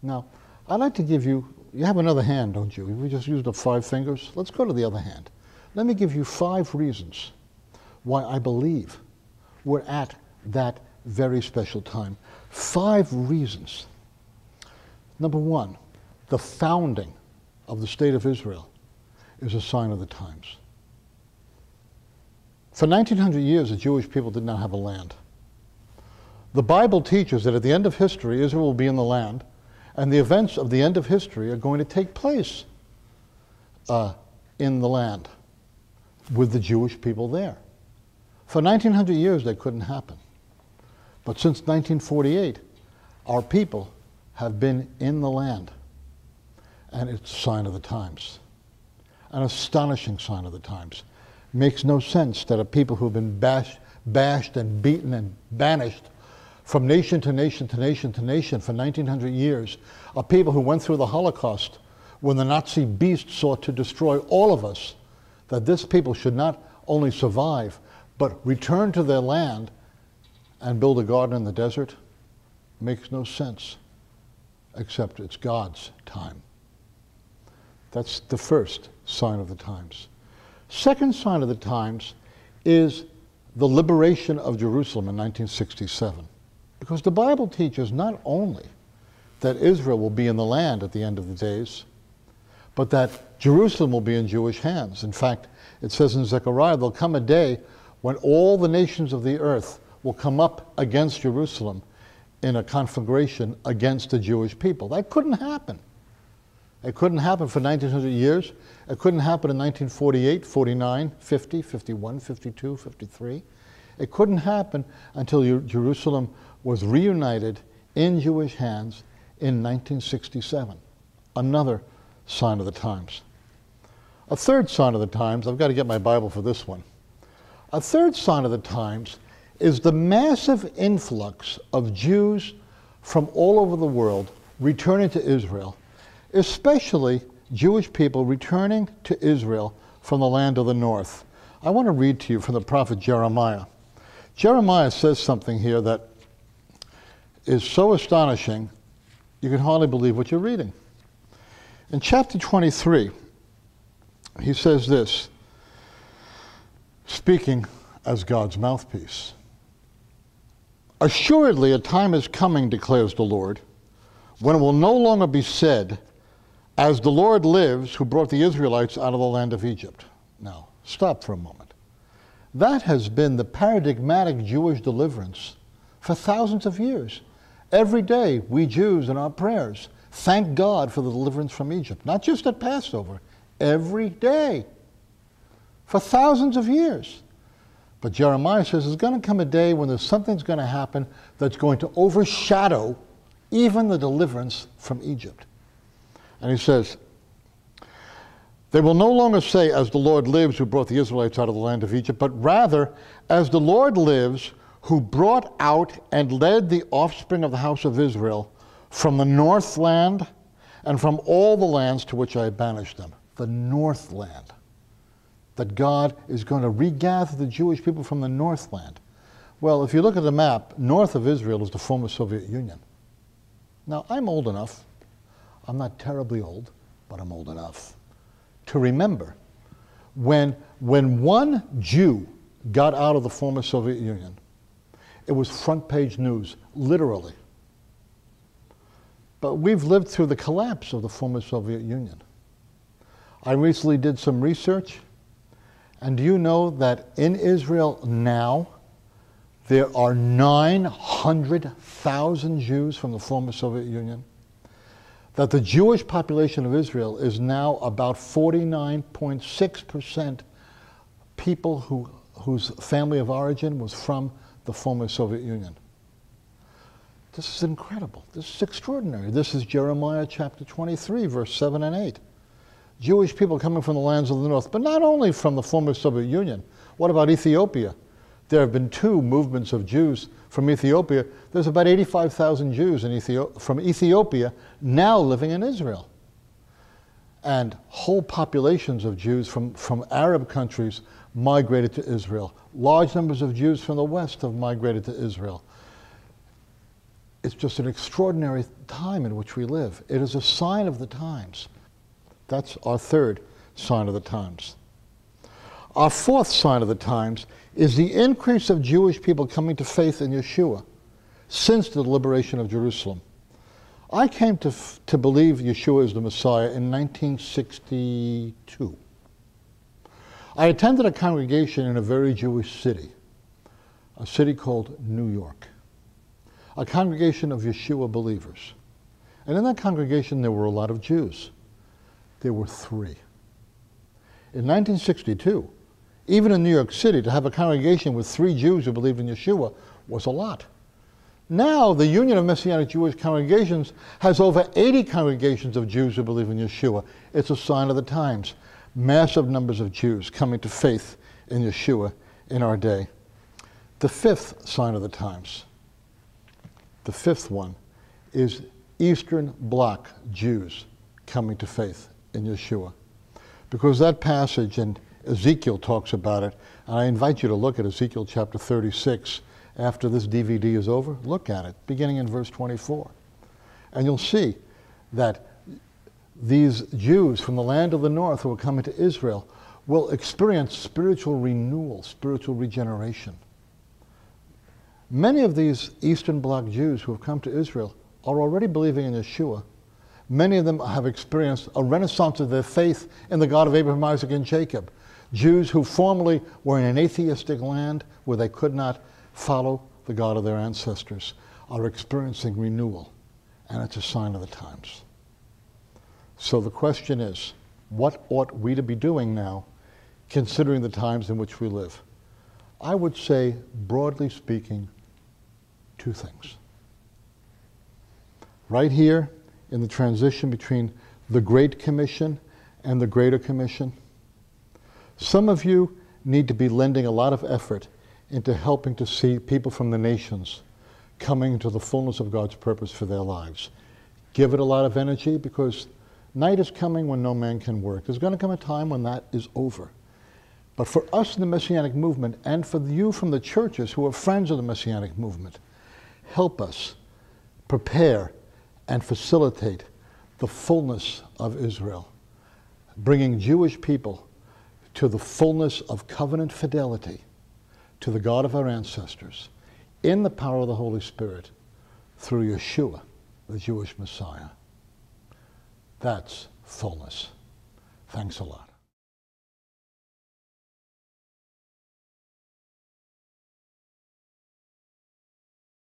Now, I'd like to give you have another hand, don't you? We just used the 5 fingers. Let's go to the other hand. Let me give you 5 reasons why I believe we're at that very special time. 5 reasons. Number 1, the founding of the State of Israel is a sign of the times. For 1900 years, the Jewish people did not have a land. The Bible teaches that at the end of history, Israel will be in the land, and the events of the end of history are going to take place in the land with the Jewish people there. For 1900 years, that couldn't happen. But since 1948, our people have been in the land, and it's a sign of the times, an astonishing sign of the times. Makes no sense that a people who've been bashed and beaten and banished from nation to nation to nation to nation for 1900 years, a people who went through the Holocaust when the Nazi beast sought to destroy all of us, that this people should not only survive, but return to their land and build a garden in the desert, makes no sense, except it's God's time. That's the first sign of the times. Second sign of the times is the liberation of Jerusalem in 1967. Because the Bible teaches not only that Israel will be in the land at the end of the days, but that Jerusalem will be in Jewish hands. In fact, it says in Zechariah, there'll come a day when all the nations of the earth will come up against Jerusalem in a conflagration against the Jewish people. That couldn't happen. It couldn't happen for 1900 years. It couldn't happen in 1948, 49, 50, 51, 52, 53. It couldn't happen until Jerusalem was reunited in Jewish hands in 1967. Another sign of the times. A third sign of the times, I've got to get my Bible for this one. A third sign of the times is the massive influx of Jews from all over the world returning to Israel, especially Jewish people returning to Israel from the land of the north. I want to read to you from the prophet Jeremiah. Jeremiah says something here that is so astonishing, you can hardly believe what you're reading. In chapter 23, he says this, speaking as God's mouthpiece. Assuredly, a time is coming, declares the Lord, when it will no longer be said, as the Lord lives, who brought the Israelites out of the land of Egypt. Now, stop for a moment. That has been the paradigmatic Jewish deliverance for thousands of years. Every day, we Jews in our prayers thank God for the deliverance from Egypt. Not just at Passover, every day, for thousands of years. But Jeremiah says there's going to come a day when there's something's going to happen that's going to overshadow even the deliverance from Egypt. And he says, they will no longer say, as the Lord lives, who brought the Israelites out of the land of Egypt, but rather, as the Lord lives, who brought out and led the offspring of the house of Israel from the north land and from all the lands to which I banished them. The north land. That God is going to regather the Jewish people from the north land. Well, if you look at the map, north of Israel is the former Soviet Union. Now, I'm old enough, I'm not terribly old, but I'm old enough to remember when one Jew got out of the former Soviet Union, it was front page news, literally. But we've lived through the collapse of the former Soviet Union. I recently did some research, and do you know that in Israel now, there are 900,000 Jews from the former Soviet Union? That the Jewish population of Israel is now about 49.6% people whose family of origin was from the former Soviet Union. This is incredible. This is extraordinary. This is Jeremiah chapter 23, verse 7 and 8. Jewish people coming from the lands of the north, but not only from the former Soviet Union. What about Ethiopia? There have been 2 movements of Jews from Ethiopia. There's about 85,000 Jews from Ethiopia now living in Israel. And whole populations of Jews from Arab countries migrated to Israel. Large numbers of Jews from the West have migrated to Israel. It's just an extraordinary time in which we live. It is a sign of the times. That's our third sign of the times. Our fourth sign of the times is the increase of Jewish people coming to faith in Yeshua since the liberation of Jerusalem. I came to believe Yeshua is the Messiah in 1962. I attended a congregation in a very Jewish city, a city called New York, a congregation of Yeshua believers. And in that congregation there were a lot of Jews. There were 3. In 1962, even in New York City, to have a congregation with 3 Jews who believed in Yeshua was a lot. Now, the Union of Messianic Jewish Congregations has over 80 congregations of Jews who believe in Yeshua. It's a sign of the times. Massive numbers of Jews coming to faith in Yeshua in our day. The fifth sign of the times, the fifth one, is Eastern Bloc Jews coming to faith in Yeshua. Because that passage, and Ezekiel talks about it, and I invite you to look at Ezekiel chapter 36 after this DVD is over. Look at it, beginning in verse 24. And you'll see that these Jews from the land of the north who are coming to Israel will experience spiritual renewal, spiritual regeneration. Many of these Eastern Bloc Jews who have come to Israel are already believing in Yeshua. Many of them have experienced a renaissance of their faith in the God of Abraham, Isaac, and Jacob. Jews who formerly were in an atheistic land where they could not follow the God of their ancestors are experiencing renewal, and it's a sign of the times. So the question is, what ought we to be doing now, considering the times in which we live? I would say, broadly speaking, 2 things. Right here, in the transition between the Great Commission and the Greater Commission, some of you need to be lending a lot of effort into helping to see people from the nations coming into the fullness of God's purpose for their lives. Give it a lot of energy, because night is coming when no man can work. There's going to come a time when that is over. But for us in the Messianic movement, and for you from the churches who are friends of the Messianic movement, help us prepare and facilitate the fullness of Israel, bringing Jewish people to the fullness of covenant fidelity to the God of our ancestors in the power of the Holy Spirit through Yeshua, the Jewish Messiah. That's fullness. Thanks a lot.